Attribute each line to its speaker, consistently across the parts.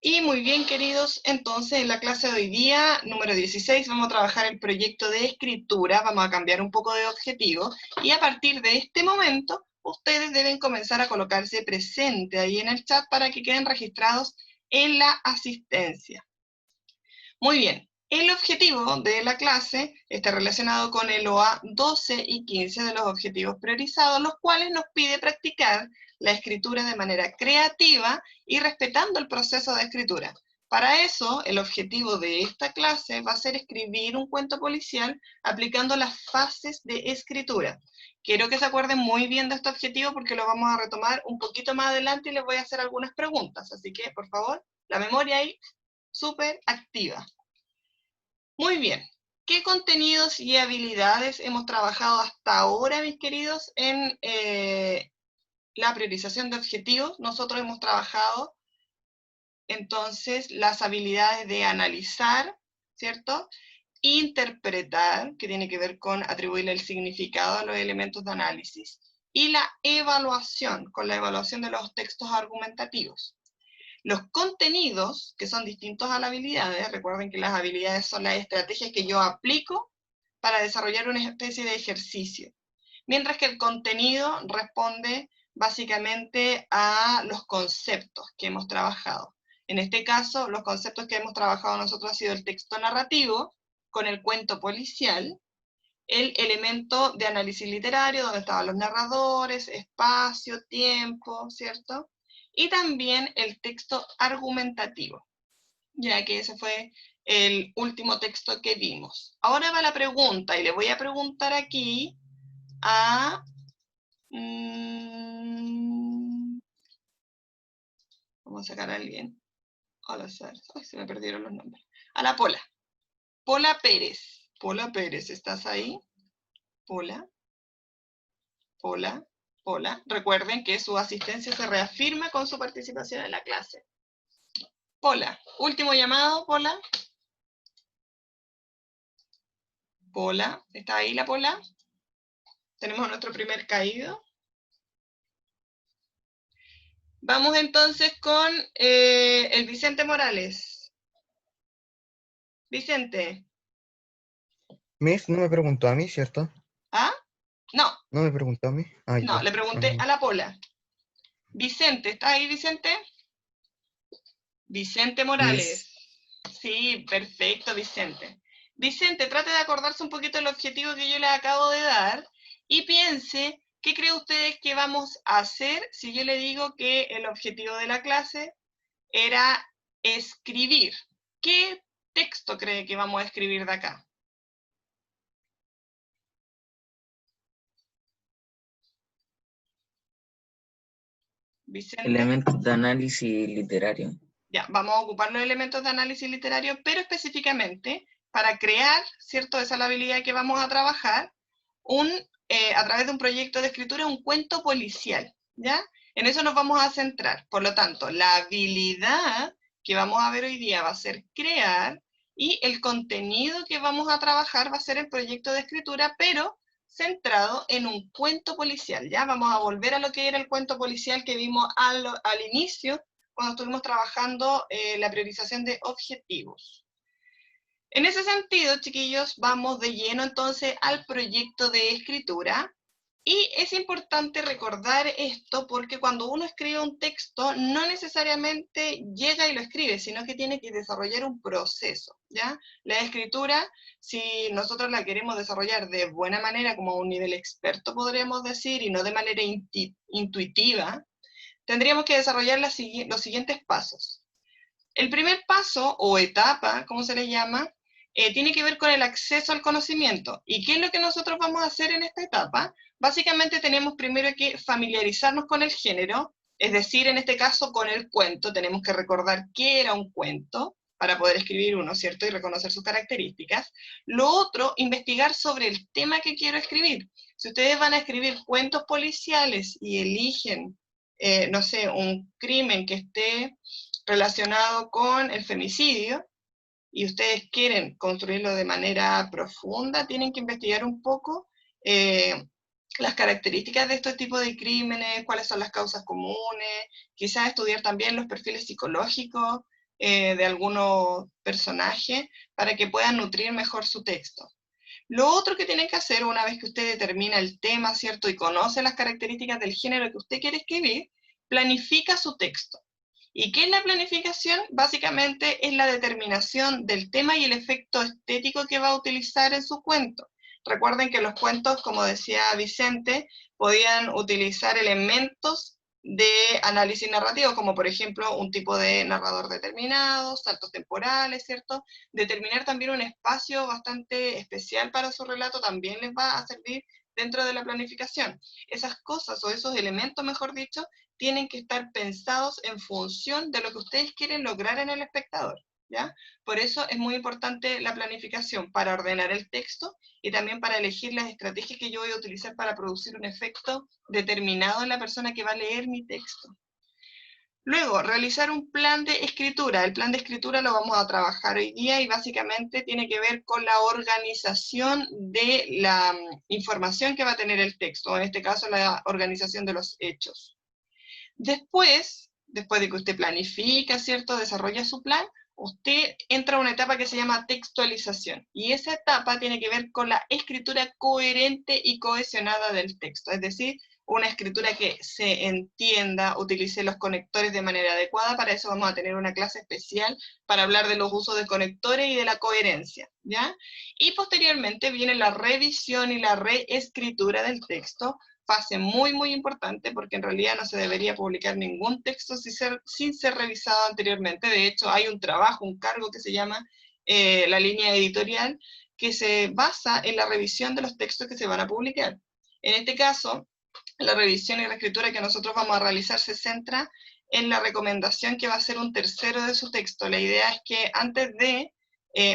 Speaker 1: Y muy bien, queridos, entonces en la clase de hoy día, número 16, vamos a trabajar el proyecto de escritura, vamos a cambiar un poco de objetivo, y a partir de este momento, ustedes deben comenzar a colocarse presente ahí en el chat para que queden registrados en la asistencia. Muy bien, el objetivo de la clase está relacionado con el OA 12 y 15 de los objetivos priorizados, los cuales nos pide practicar la escritura de manera creativa y respetando el proceso de escritura. Para eso, el objetivo de esta clase va a ser escribir un cuento policial aplicando las fases de escritura. Quiero que se acuerden muy bien de este objetivo porque lo vamos a retomar un poquito más adelante y les voy a hacer algunas preguntas. Así que, por favor, la memoria ahí súper activa. Muy bien. ¿Qué contenidos y habilidades hemos trabajado hasta ahora, mis queridos, en la priorización de objetivos? Nosotros hemos trabajado, entonces, las habilidades de analizar, ¿cierto? Interpretar, que tiene que ver con atribuirle el significado a los elementos de análisis. Y la evaluación, con la evaluación de los textos argumentativos. Los contenidos, que son distintos a las habilidades, recuerden que las habilidades son las estrategias que yo aplico para desarrollar una especie de ejercicio, mientras que el contenido responde básicamente a los conceptos que hemos trabajado. En este caso, los conceptos que hemos trabajado nosotros ha sido el texto narrativo, con el cuento policial, el elemento de análisis literario, donde estaban los narradores, espacio, tiempo, ¿cierto? Y también el texto argumentativo, ya que ese fue el último texto que vimos. Ahora va la pregunta, y le voy a preguntar aquí a... vamos a sacar a alguien. Hola, ay, se me perdieron los nombres. A la Pola. Pola Pérez. Pola Pérez, ¿estás ahí? Pola. Pola. Pola. Recuerden que su asistencia se reafirma con su participación en la clase. Pola. Último llamado, Pola. Pola. ¿Está ahí la Pola? Tenemos a nuestro primer caído. Vamos entonces con el Vicente Morales. Vicente.
Speaker 2: Miss no me preguntó a mí, ¿cierto?
Speaker 1: ¿Ah? No.
Speaker 2: No me preguntó a mí. Ah,
Speaker 1: No,
Speaker 2: ya.
Speaker 1: le pregunté a la Pola. Vicente, ¿está ahí, Vicente? Vicente Morales.
Speaker 2: Miss,
Speaker 1: Sí, perfecto, Vicente. Vicente, trate de acordarse un poquito del objetivo que yo le acabo de dar y piense qué cree ustedes que vamos a hacer si yo le digo que el objetivo de la clase era escribir. ¿Qué texto cree que vamos a escribir de acá? Vicente.
Speaker 3: Elementos de análisis literario.
Speaker 1: Ya, vamos a ocupar los elementos de análisis literario, pero específicamente para crear, ¿cierto? Esa es la habilidad que vamos a trabajar, a través de un proyecto de escritura, un cuento policial, ¿ya? En eso nos vamos a centrar. Por lo tanto, la habilidad que vamos a ver hoy día va a ser crear, y el contenido que vamos a trabajar va a ser el proyecto de escritura, pero centrado en un cuento policial, ¿ya? Vamos a volver a lo que era el cuento policial que vimos al inicio, cuando estuvimos trabajando la priorización de objetivos. En ese sentido, chiquillos, vamos de lleno entonces al proyecto de escritura. Y es importante recordar esto porque cuando uno escribe un texto, no necesariamente llega y lo escribe, sino que tiene que desarrollar un proceso, ¿ya? La escritura, si nosotros la queremos desarrollar de buena manera, como a un nivel experto podríamos decir, y no de manera intuitiva, tendríamos que desarrollar los siguientes pasos. El primer paso, o etapa, como se le llama, tiene que ver con el acceso al conocimiento. ¿Y qué es lo que nosotros vamos a hacer en esta etapa? Básicamente tenemos primero que familiarizarnos con el género, es decir, en este caso con el cuento. Tenemos que recordar qué era un cuento para poder escribir uno, ¿cierto? Y reconocer sus características. Lo otro, investigar sobre el tema que quiero escribir. Si ustedes van a escribir cuentos policiales y eligen no sé, un crimen que esté relacionado con el femicidio, y ustedes quieren construirlo de manera profunda, tienen que investigar un poco las características de este tipo de crímenes, cuáles son las causas comunes, quizás estudiar también los perfiles psicológicos de algunos personajes para que puedan nutrir mejor su texto. Lo otro que tienen que hacer una vez que usted determina el tema, ¿cierto? Y conoce las características del género que usted quiere escribir, planifica su texto. ¿Y qué es la planificación? Básicamente es la determinación del tema y el efecto estético que va a utilizar en su cuento. Recuerden que los cuentos, como decía Vicente, podían utilizar elementos de análisis narrativo, como por ejemplo un tipo de narrador determinado, saltos temporales, ¿cierto? Determinar también un espacio bastante especial para su relato también les va a servir dentro de la planificación. Esas cosas o esos elementos, mejor dicho, tienen que estar pensados en función de lo que ustedes quieren lograr en el espectador, ¿ya? Por eso es muy importante la planificación para ordenar el texto y también para elegir las estrategias que yo voy a utilizar para producir un efecto determinado en la persona que va a leer mi texto. Luego, realizar un plan de escritura. El plan de escritura lo vamos a trabajar hoy día y básicamente tiene que ver con la organización de la información que va a tener el texto, o en este caso la organización de los hechos. Después de que usted planifica, ¿cierto? Desarrolla su plan, usted entra a una etapa que se llama textualización. Y esa etapa tiene que ver con la escritura coherente y cohesionada del texto. Es decir, una escritura que se entienda, utilice los conectores de manera adecuada. Para eso vamos a tener una clase especial para hablar de los usos de conectores y de la coherencia, ¿ya? Y posteriormente viene la revisión y la reescritura del texto, fase muy, muy importante, porque en realidad no se debería publicar ningún texto sin ser revisado anteriormente. De hecho, hay un trabajo, un cargo que se llama la línea editorial, que se basa en la revisión de los textos que se van a publicar. En este caso, la revisión y la escritura que nosotros vamos a realizar se centra en la recomendación que va a ser un tercero de su texto. La idea es que antes de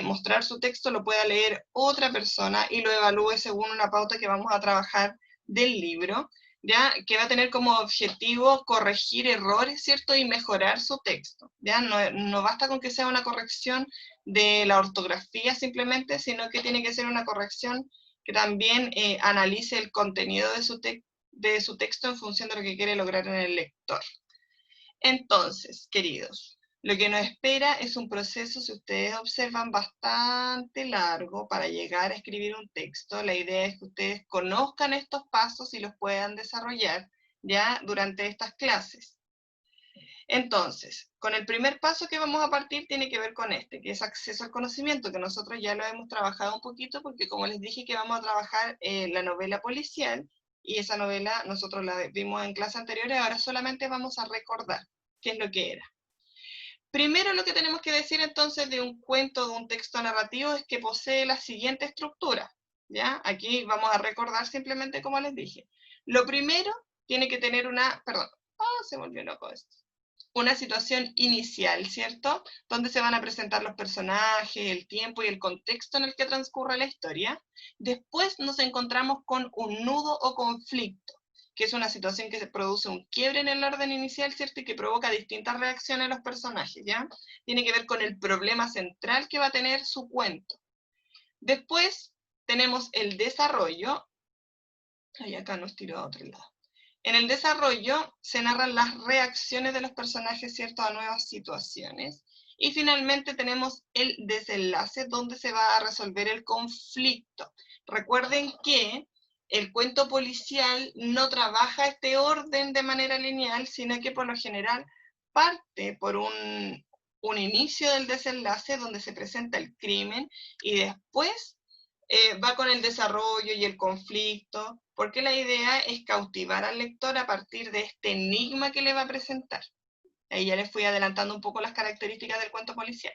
Speaker 1: mostrar su texto lo pueda leer otra persona y lo evalúe según una pauta que vamos a trabajar del libro, ¿ya? Que va a tener como objetivo corregir errores, ¿cierto? Y mejorar su texto, ¿ya? No basta con que sea una corrección de la ortografía simplemente, sino que tiene que ser una corrección que también analice el contenido de su texto en función de lo que quiere lograr en el lector. Entonces, queridos, lo que nos espera es un proceso, si ustedes observan, bastante largo para llegar a escribir un texto. La idea es que ustedes conozcan estos pasos y los puedan desarrollar ya durante estas clases. Entonces, con el primer paso que vamos a partir tiene que ver con este, que es acceso al conocimiento, que nosotros ya lo hemos trabajado un poquito, porque como les dije que vamos a trabajar la novela policial, y esa novela nosotros la vimos en clases anteriores, ahora solamente vamos a recordar qué es lo que era. Primero lo que tenemos que decir entonces de un cuento, de un texto narrativo, es que posee la siguiente estructura, ¿ya? Aquí vamos a recordar simplemente como les dije. Lo primero tiene que tener se volvió loco esto. Una situación inicial, ¿cierto? Donde se van a presentar los personajes, el tiempo y el contexto en el que transcurre la historia. Después nos encontramos con un nudo o conflicto, que es una situación que se produce un quiebre en el orden inicial, ¿cierto? Y que provoca distintas reacciones en los personajes, ¿ya? Tiene que ver con el problema central que va a tener su cuento. Después tenemos el desarrollo. Ahí acá nos tiró a otro lado. En el desarrollo se narran las reacciones de los personajes, ¿cierto?, a nuevas situaciones. Y finalmente tenemos el desenlace, donde se va a resolver el conflicto. Recuerden que el cuento policial no trabaja este orden de manera lineal, sino que por lo general parte por un inicio del desenlace donde se presenta el crimen y después va con el desarrollo y el conflicto, porque la idea es cautivar al lector a partir de este enigma que le va a presentar. Ahí ya les fui adelantando un poco las características del cuento policial,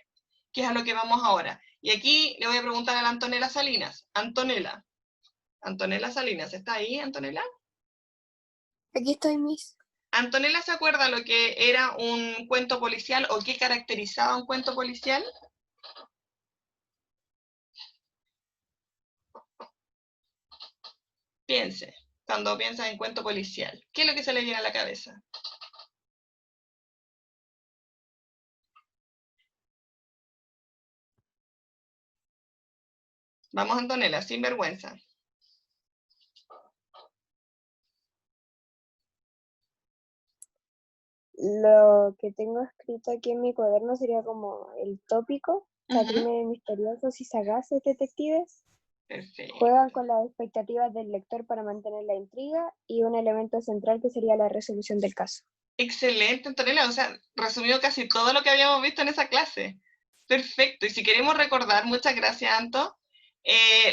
Speaker 1: que es a lo que vamos ahora. Y aquí le voy a preguntar a la Antonella Salinas. Antonella Salinas, ¿está ahí, Antonella?
Speaker 4: Aquí estoy, Miss.
Speaker 1: ¿Antonella se acuerda lo que era un cuento policial o qué caracterizaba un cuento policial? Piense, cuando piensa en cuento policial, ¿qué es lo que se le viene a la cabeza? Vamos, Antonella, sin vergüenza.
Speaker 4: Lo que tengo escrito aquí en mi cuaderno sería como el tópico, o sea,
Speaker 1: Ujú.
Speaker 4: crímenes misteriosos y sagaces detectives.
Speaker 1: Perfecto.
Speaker 4: Juegan con las expectativas del lector para mantener la intriga y un elemento central que sería la resolución del caso.
Speaker 1: Excelente, Antonella, o sea, resumió casi todo lo que habíamos visto en esa clase. Perfecto, y si queremos recordar, muchas gracias, Anto,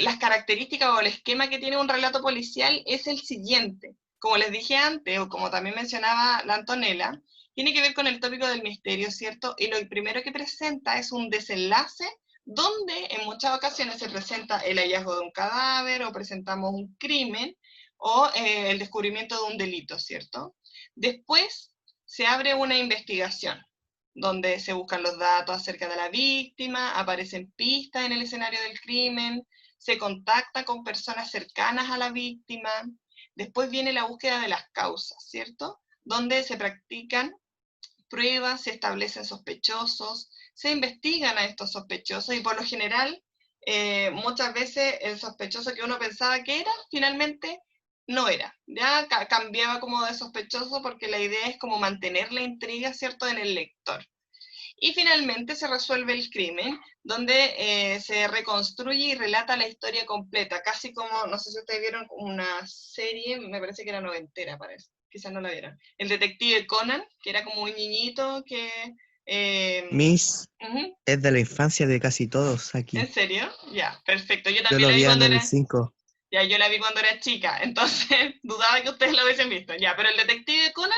Speaker 1: las características o el esquema que tiene un relato policial es el siguiente. Como les dije antes, o como también mencionaba la Antonella, tiene que ver con el tópico del misterio, ¿cierto? Y lo primero que presenta es un desenlace donde en muchas ocasiones se presenta el hallazgo de un cadáver o presentamos un crimen o el descubrimiento de un delito, ¿cierto? Después se abre una investigación donde se buscan los datos acerca de la víctima, aparecen pistas en el escenario del crimen, se contacta con personas cercanas a la víctima, después viene la búsqueda de las causas, ¿cierto? Donde se practican pruebas, se establecen sospechosos, se investigan a estos sospechosos y por lo general muchas veces el sospechoso que uno pensaba que era, finalmente no era, ya cambiaba como de sospechoso porque la idea es como mantener la intriga, ¿cierto?, en el lector. Y finalmente se resuelve el crimen, donde se reconstruye y relata la historia completa, casi como, no sé si ustedes vieron una serie, me parece que era noventera, parece, quizás no la vieron. El detective Conan, que era como un niñito que...
Speaker 2: Miss,
Speaker 1: Ujú.
Speaker 2: es de la infancia de casi todos
Speaker 1: ¿En
Speaker 2: aquí.
Speaker 1: serio? Ya, perfecto. Yo
Speaker 2: Yo
Speaker 1: también
Speaker 2: lo
Speaker 1: la vi
Speaker 2: vi en
Speaker 1: cuando
Speaker 2: el
Speaker 1: era...
Speaker 2: 5.
Speaker 1: Ya, yo la vi cuando era chica, entonces dudaba que ustedes lo hubiesen visto. Ya, pero el detective Conan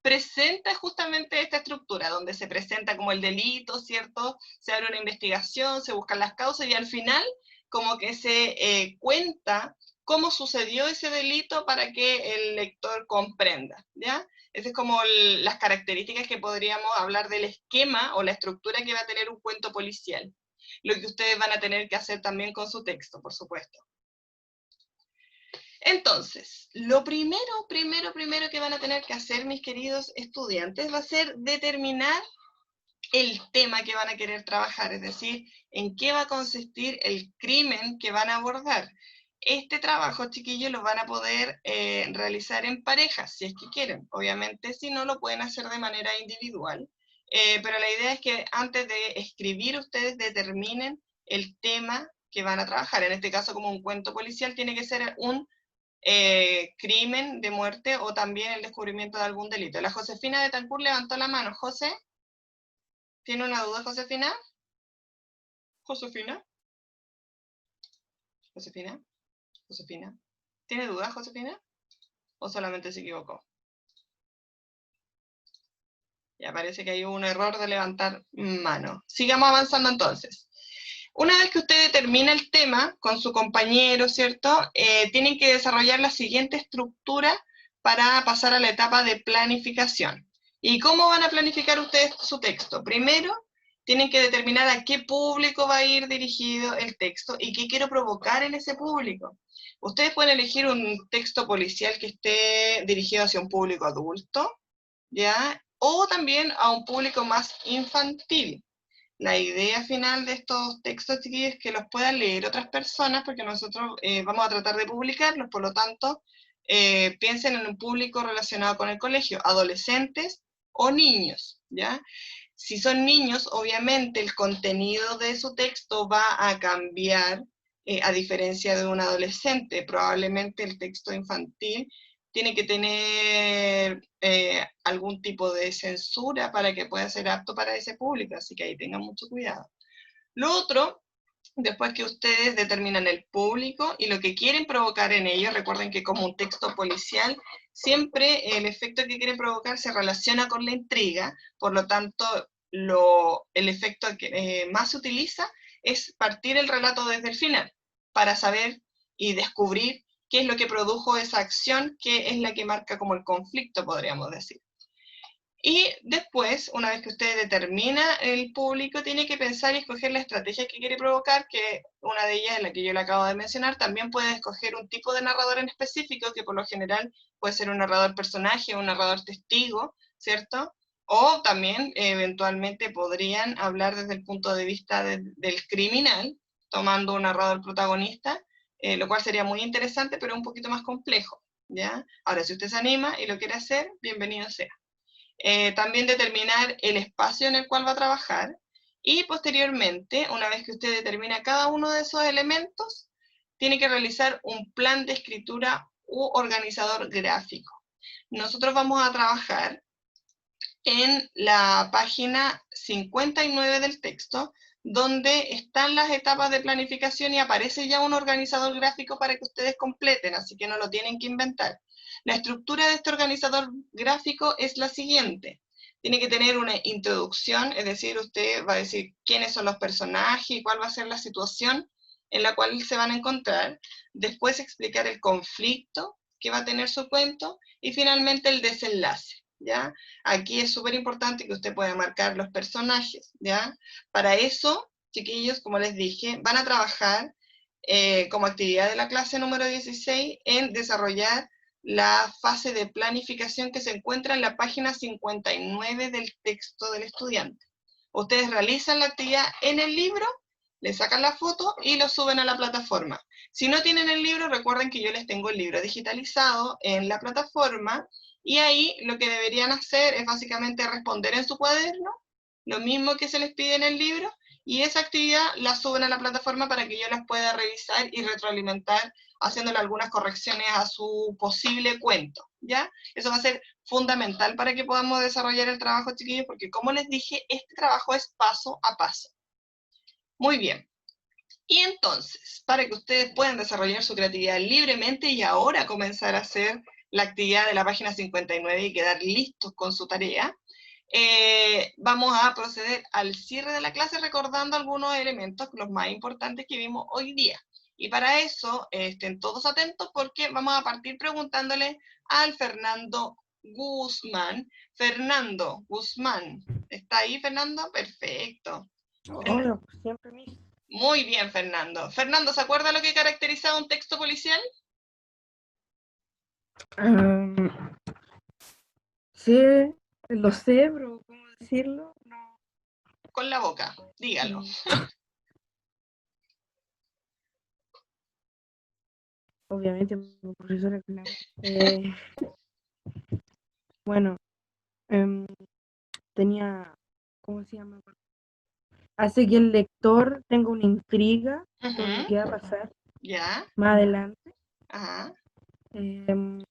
Speaker 1: presenta justamente esta estructura, donde se presenta como el delito, ¿cierto? Se abre una investigación, se buscan las causas y al final como que se cuenta cómo sucedió ese delito para que el lector comprenda, ¿ya? Esas es como las características que podríamos hablar del esquema o la estructura que va a tener un cuento policial. Lo que ustedes van a tener que hacer también con su texto, por supuesto. Entonces, lo primero que van a tener que hacer, mis queridos estudiantes, va a ser determinar el tema que van a querer trabajar, es decir, en qué va a consistir el crimen que van a abordar. Este trabajo, chiquillos, lo van a poder realizar en parejas, si es que quieren. Obviamente, si no, lo pueden hacer de manera individual. Pero la idea es que antes de escribir, ustedes determinen el tema que van a trabajar. En este caso, como un cuento policial, tiene que ser un crimen de muerte o también el descubrimiento de algún delito. La Josefina Betancourt levantó la mano. José, ¿tiene una duda, Josefina? ¿Josefina? ¿Josefina? ¿Josefina? ¿Tiene duda, Josefina? ¿O solamente se equivocó? Ya parece que hay un error de levantar mano. Sigamos avanzando entonces. Una vez que usted determina el tema con su compañero, ¿cierto? Tienen que desarrollar la siguiente estructura para pasar a la etapa de planificación. ¿Y cómo van a planificar ustedes su texto? Primero, tienen que determinar a qué público va a ir dirigido el texto y qué quiero provocar en ese público. Ustedes pueden elegir un texto policial que esté dirigido hacia un público adulto, ¿ya? O también a un público más infantil. La idea final de estos textos, chiquillos, es que los puedan leer otras personas, porque nosotros vamos a tratar de publicarlos, por lo tanto, piensen en un público relacionado con el colegio, adolescentes o niños, ¿ya? Si son niños, obviamente el contenido de su texto va a cambiar, a diferencia de un adolescente. Probablemente el texto infantil tiene que tener algún tipo de censura para que pueda ser apto para ese público, así que ahí tengan mucho cuidado. Lo otro, después que ustedes determinan el público y lo que quieren provocar en ellos, recuerden que como un texto policial, siempre el efecto que quieren provocar se relaciona con la intriga, por lo tanto, el efecto que más se utiliza es partir el relato desde el final, para saber y descubrir qué es lo que produjo esa acción, que es la que marca como el conflicto, podríamos decir. Y después, una vez que usted determina el público, tiene que pensar y escoger la estrategia que quiere provocar, que una de ellas es la que yo le acabo de mencionar. También puede escoger un tipo de narrador en específico, que por lo general puede ser un narrador personaje, un narrador testigo, ¿cierto? O también eventualmente podrían hablar desde el punto de vista del criminal, tomando un narrador protagonista, lo cual sería muy interesante, pero un poquito más complejo, ¿ya? Ahora, si usted se anima y lo quiere hacer, bienvenido sea. también determinar el espacio en el cual va a trabajar, y posteriormente, una vez que usted determina cada uno de esos elementos, tiene que realizar un plan de escritura u organizador gráfico. Nosotros vamos a trabajar en la página 59 del texto, donde están las etapas de planificación y aparece ya un organizador gráfico para que ustedes completen, así que no lo tienen que inventar. La estructura de este organizador gráfico es la siguiente. Tiene que tener una introducción, es decir, usted va a decir quiénes son los personajes y cuál va a ser la situación en la cual se van a encontrar. Después explicar el conflicto que va a tener su cuento y finalmente el desenlace, ¿ya? Aquí es súper importante que usted pueda marcar los personajes, ¿ya? Para eso, chiquillos, como les dije, van a trabajar como actividad de la clase número 16 en desarrollar la fase de planificación que se encuentra en la página 59 del texto del estudiante. Ustedes realizan la actividad en el libro, le sacan la foto y lo suben a la plataforma. Si no tienen el libro, recuerden que yo les tengo el libro digitalizado en la plataforma, y ahí lo que deberían hacer es básicamente responder en su cuaderno, lo mismo que se les pide en el libro, y esa actividad la suben a la plataforma para que yo las pueda revisar y retroalimentar, haciéndole algunas correcciones a su posible cuento, ¿ya? Eso va a ser fundamental para que podamos desarrollar el trabajo, chiquillos, porque como les dije, este trabajo es paso a paso. Muy bien. Y entonces, para que ustedes puedan desarrollar su creatividad libremente y ahora comenzar a hacer la actividad de la página 59 y quedar listos con su tarea, vamos a proceder al cierre de la clase recordando algunos elementos, los más importantes que vimos hoy día. Y para eso, estén todos atentos porque vamos a partir preguntándole al Fernando Guzmán. Fernando Guzmán, ¿está ahí, Fernando? Perfecto.
Speaker 5: Hola, siempre mismo.
Speaker 1: Muy bien, Fernando. Fernando, ¿se acuerda lo que caracteriza un texto policial?
Speaker 5: Sí, lo sé, pero ¿cómo decirlo? No.
Speaker 1: Con la boca, dígalo.
Speaker 5: Obviamente, mi profesora, claro. Bueno, tenía, ¿cómo se llama? Hace que el lector tenga una intriga sobre lo que va a pasar
Speaker 1: ¿Ya?
Speaker 5: más adelante.
Speaker 1: Ajá.
Speaker 5: Un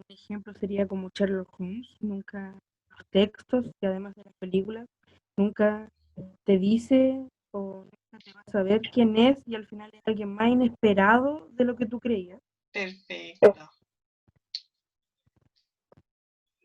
Speaker 5: ejemplo sería como Sherlock Holmes, nunca los textos y además de las películas, nunca te dice o nunca te vas a saber quién es y al final es alguien más inesperado de lo que tú creías.
Speaker 1: Perfecto.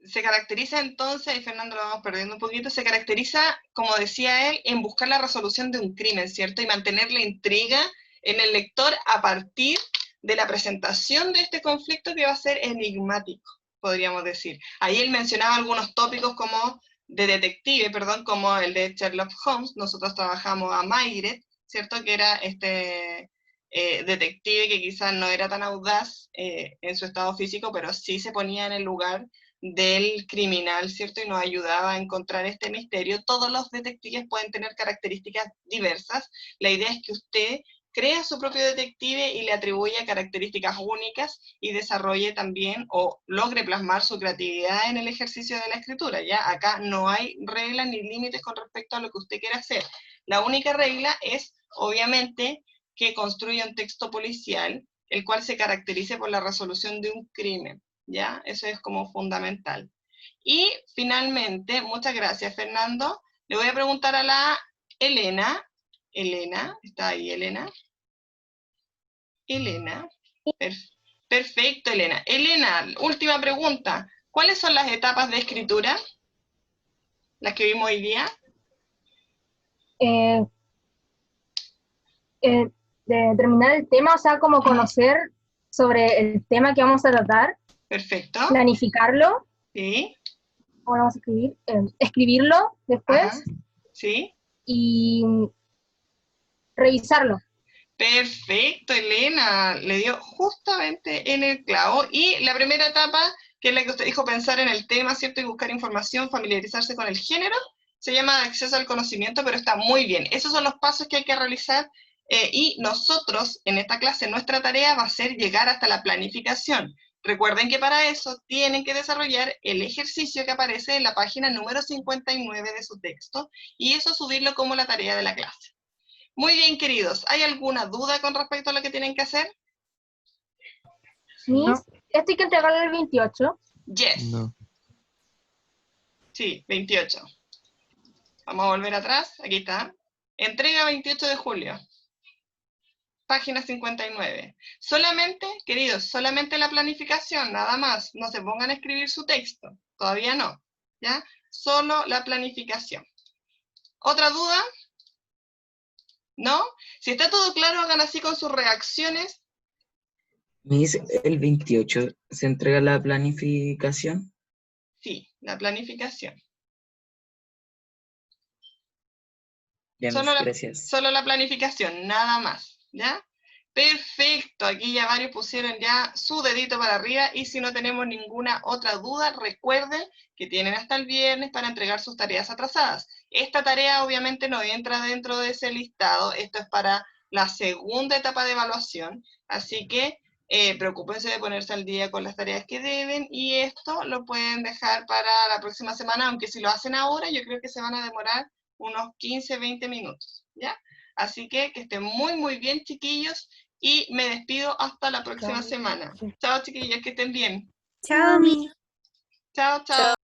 Speaker 1: Se caracteriza entonces, y Fernando lo vamos perdiendo un poquito, se caracteriza, como decía él, en buscar la resolución de un crimen, ¿cierto? Y mantener la intriga en el lector a partir de la presentación de este conflicto que va a ser enigmático, podríamos decir. Ahí él mencionaba algunos tópicos como de detective, perdón, como el de Sherlock Holmes. Nosotros trabajamos a Maigret, ¿cierto? Que era este detective que quizás no era tan audaz en su estado físico, pero sí se ponía en el lugar del criminal, ¿cierto? Y nos ayudaba a encontrar este misterio. Todos los detectives pueden tener características diversas. La idea es que usted crea su propio detective y le atribuya características únicas y desarrolle también o logre plasmar su creatividad en el ejercicio de la escritura, ¿ya? Acá no hay reglas ni límites con respecto a lo que usted quiera hacer. La única regla es, obviamente, que construya un texto policial, el cual se caracterice por la resolución de un crimen, ¿ya? Eso es como fundamental. Y finalmente, muchas gracias, Fernando. Le voy a preguntar a la Elena. Elena, ¿está ahí Elena? Elena. Perfecto, Elena. Elena, última pregunta. ¿Cuáles son las etapas de escritura? Las que vimos hoy día.
Speaker 6: De terminar el tema, o sea, como conocer sobre el tema que vamos a tratar.
Speaker 1: Perfecto.
Speaker 6: Planificarlo.
Speaker 1: Sí.
Speaker 6: Ahora vamos a escribir, escribirlo después.
Speaker 1: Ajá. Sí.
Speaker 6: Y revisarlo.
Speaker 1: Perfecto, Elena, le dio justamente en el clavo. Y la primera etapa, que es la que usted dijo, pensar en el tema, ¿cierto? Y buscar información, familiarizarse con el género, se llama acceso al conocimiento, pero está muy bien. Esos son los pasos que hay que realizar y nosotros, en esta clase, nuestra tarea va a ser llegar hasta la planificación. Recuerden que para eso tienen que desarrollar el ejercicio que aparece en la página número 59 de su texto, y eso subirlo como la tarea de la clase. Muy bien, queridos. ¿Hay alguna duda con respecto a lo que tienen que hacer?
Speaker 6: Miss,
Speaker 5: No.
Speaker 6: esto hay que entregarlo el 28.
Speaker 1: Yes.
Speaker 2: No.
Speaker 1: Sí, 28. Vamos a volver atrás. Aquí está. Entrega 28 de julio. Página 59. Solamente, queridos, solamente la planificación, nada más. No se pongan a escribir su texto. Todavía no. ¿Ya? Solo la planificación. ¿Otra duda? ¿No? Si está todo claro, hagan así con sus reacciones.
Speaker 3: Miss, el 28 se entrega la planificación.
Speaker 1: Sí, la planificación.
Speaker 3: Ya, Miss, gracias.
Speaker 1: Solo la planificación, nada más, ¿ya? Perfecto, aquí ya varios pusieron ya su dedito para arriba, y si no tenemos ninguna otra duda, recuerden que tienen hasta el viernes para entregar sus tareas atrasadas. Esta tarea obviamente no entra dentro de ese listado, esto es para la segunda etapa de evaluación, así que preocúpense de ponerse al día con las tareas que deben, y esto lo pueden dejar para la próxima semana, aunque si lo hacen ahora yo creo que se van a demorar unos 15, 20 minutos, ¿ya? Así que estén muy, muy bien, chiquillos, y me despido hasta la próxima semana. Chao, chiquillos, que estén bien.
Speaker 5: Chao, mi.
Speaker 1: Chao, chao.